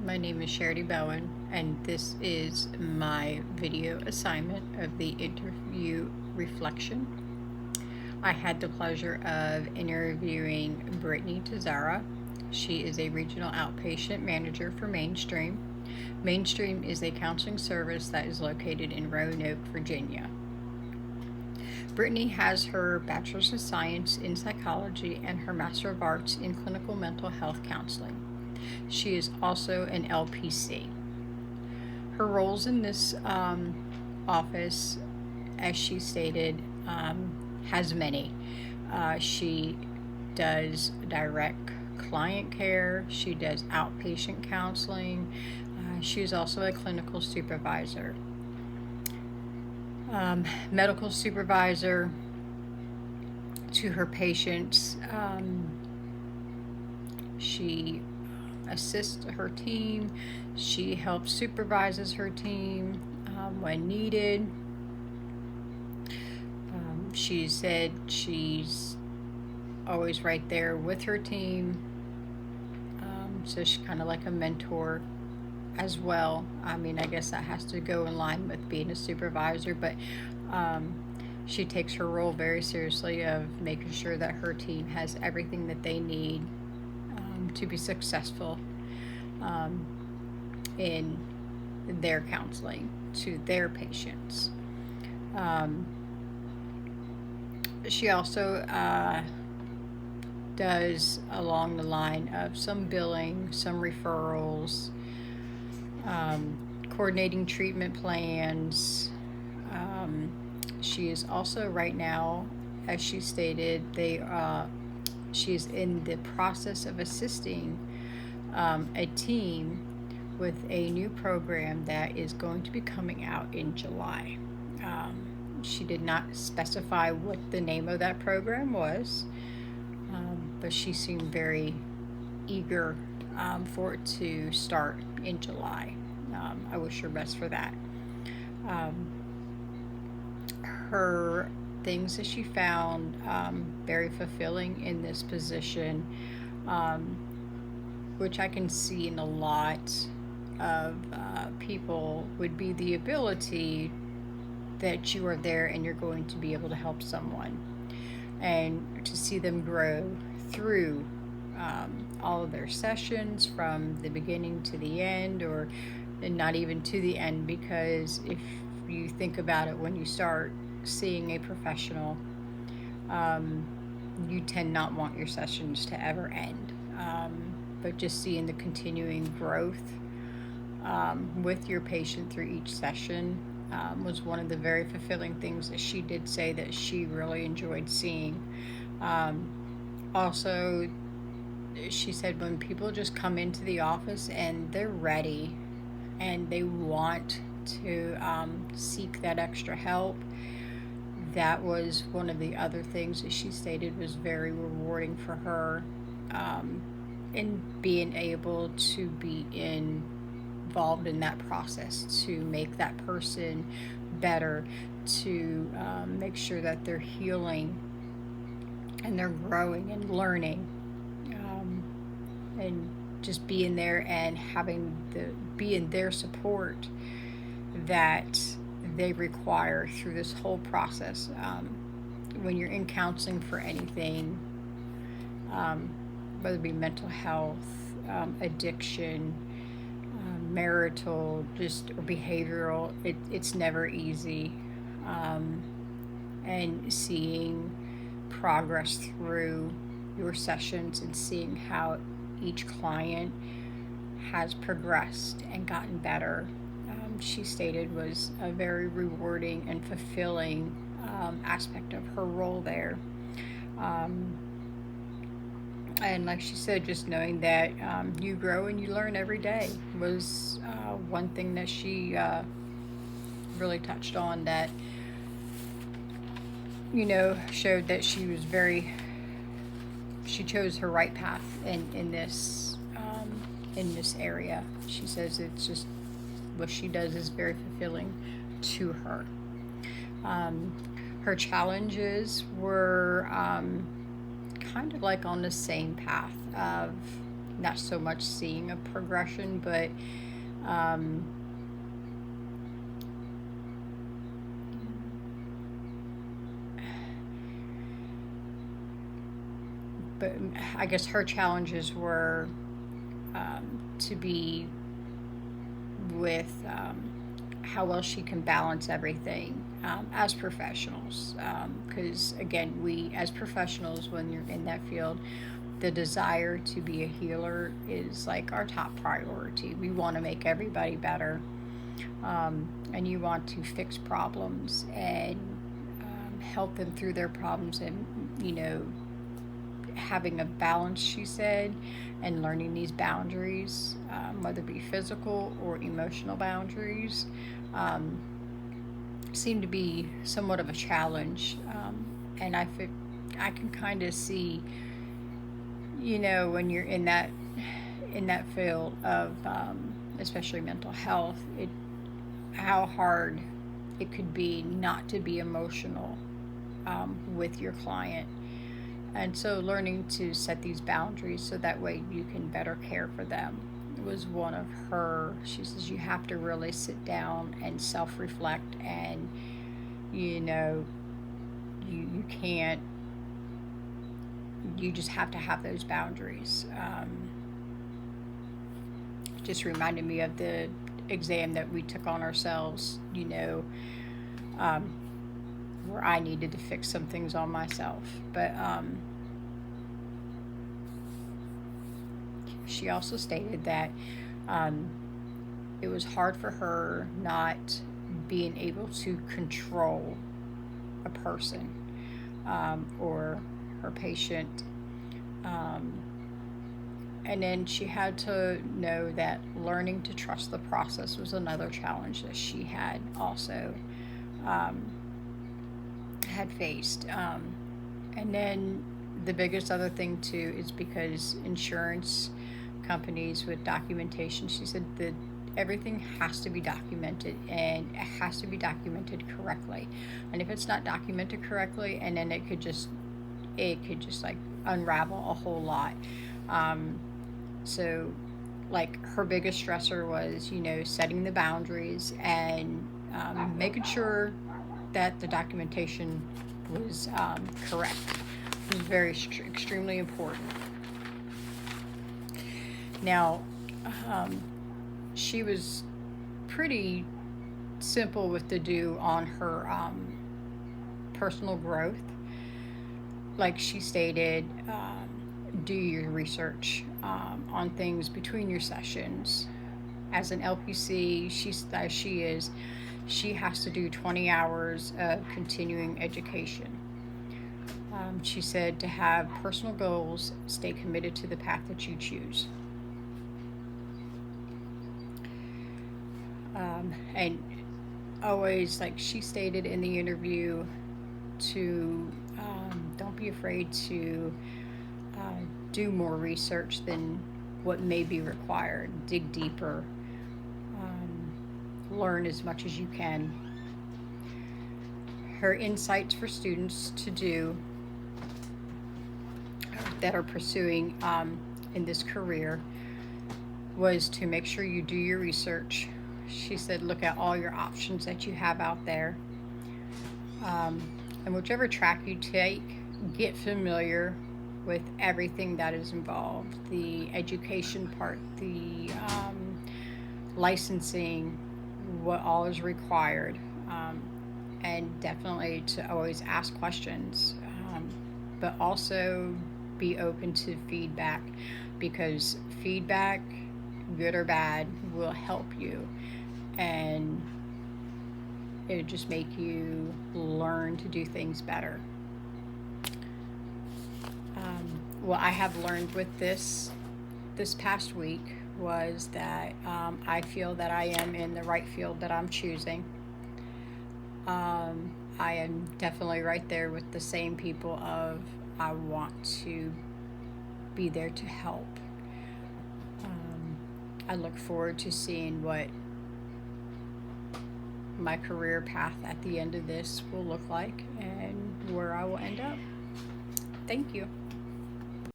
My name is Charity Bowen, and this is my video assignment of the interview reflection. I had the pleasure of interviewing Brittany Tazara. She is a regional outpatient manager for Mainstream. Mainstream is a counseling service that is located in Roanoke, Virginia. Brittany has her Bachelor's of Science in Psychology and her Master of Arts in Clinical Mental Health Counseling. She is also an LPC. Her roles in this office, as she stated, has many. She does direct client care. She does outpatient counseling. She's also a clinical supervisor, medical supervisor to her patients. She assists her team. She helps supervises her team when needed. She said she's always right there with her team. So she's kind of like a mentor as well. I mean, I guess that has to go in line with being a supervisor, but she takes her role very seriously of making sure that her team has everything that they need to be successful in their counseling to their patients. She also does along the line of some billing, some referrals, coordinating treatment plans. She is also right now, as she stated, she's in the process of assisting a team with a new program that is going to be coming out in July. She did not specify what the name of that program was, but she seemed very eager for it to start in July. I wish her best for that. Her things that she found very fulfilling in this position, which I can see in a lot of people, would be the ability that you are there and you're going to be able to help someone, and to see them grow through all of their sessions from the beginning to the end, or not even to the end, because if you think about it, when you start seeing a professional, you tend not want your sessions to ever end, but just seeing the continuing growth with your patient through each session was one of the very fulfilling things that she did say that she really enjoyed seeing. Also, she said when people just come into the office and they're ready and they want to seek that extra help, that was one of the other things that she stated was very rewarding for her, in being able to be involved in that process, to make that person better, to make sure that they're healing and they're growing and learning, and just being there and having being their support that they require through this whole process. When you're in counseling for anything, whether it be mental health, addiction, marital, or behavioral, it's never easy. And seeing progress through your sessions and seeing how each client has progressed and gotten better, she stated was a very rewarding and fulfilling aspect of her role there. And like she said, just knowing that you grow and you learn every day was one thing that she really touched on, that showed that she chose her right path in this area. She says it's just what she does is very fulfilling to her. Her challenges were kind of like on the same path of not so much seeing a progression, but um, I guess her challenges were to be with how well she can balance everything as professionals. Because again, we as professionals, when you're in that field, the desire to be a healer is like our top priority. We want to make everybody better, and you want to fix problems and help them through their problems, and having a balance, she said, and learning these boundaries, whether it be physical or emotional boundaries, seem to be somewhat of a challenge. And I can kind of see, when you're in that field of especially mental health, how hard it could be not to be emotional with your client. And so learning to set these boundaries so that way you can better care for them was one of her. She says you have to really sit down and self-reflect, and you can't, you just have to have those boundaries. Just reminded me of the exam that we took on ourselves, where I needed to fix some things on myself. But she also stated that it was hard for her not being able to control a person or her patient. And then she had to know that learning to trust the process was another challenge that she had also had faced. And then the biggest other thing too is because insurance companies with documentation, she said that everything has to be documented, and it has to be documented correctly. And if it's not documented correctly, and then it could just like unravel a whole lot. So like her biggest stressor was, setting the boundaries and making sure that the documentation was correct. It was very extremely important. Now, she was pretty simple with the do on her personal growth. Like she stated, do your research on things between your sessions. As an LPC, she has to do 20 hours of continuing education. She said to have personal goals, stay committed to the path that you choose. And always, like she stated in the interview, to don't be afraid to do more research than what may be required. Dig deeper. Learn as much as you can. Her insights for students to do that are pursuing in this career was to make sure you do your research. She said look at all your options that you have out there, and whichever track you take, get familiar with everything that is involved, the education part, the licensing, what all is required, and definitely to always ask questions, but also be open to feedback, because feedback, good or bad, will help you, and it would just make you learn to do things better. What I have learned with this past week was that I feel that I am in the right field that I'm choosing. I am definitely right there with the same people of I want to be there to help. I look forward to seeing what my career path at the end of this will look like and where I will end up. Thank you.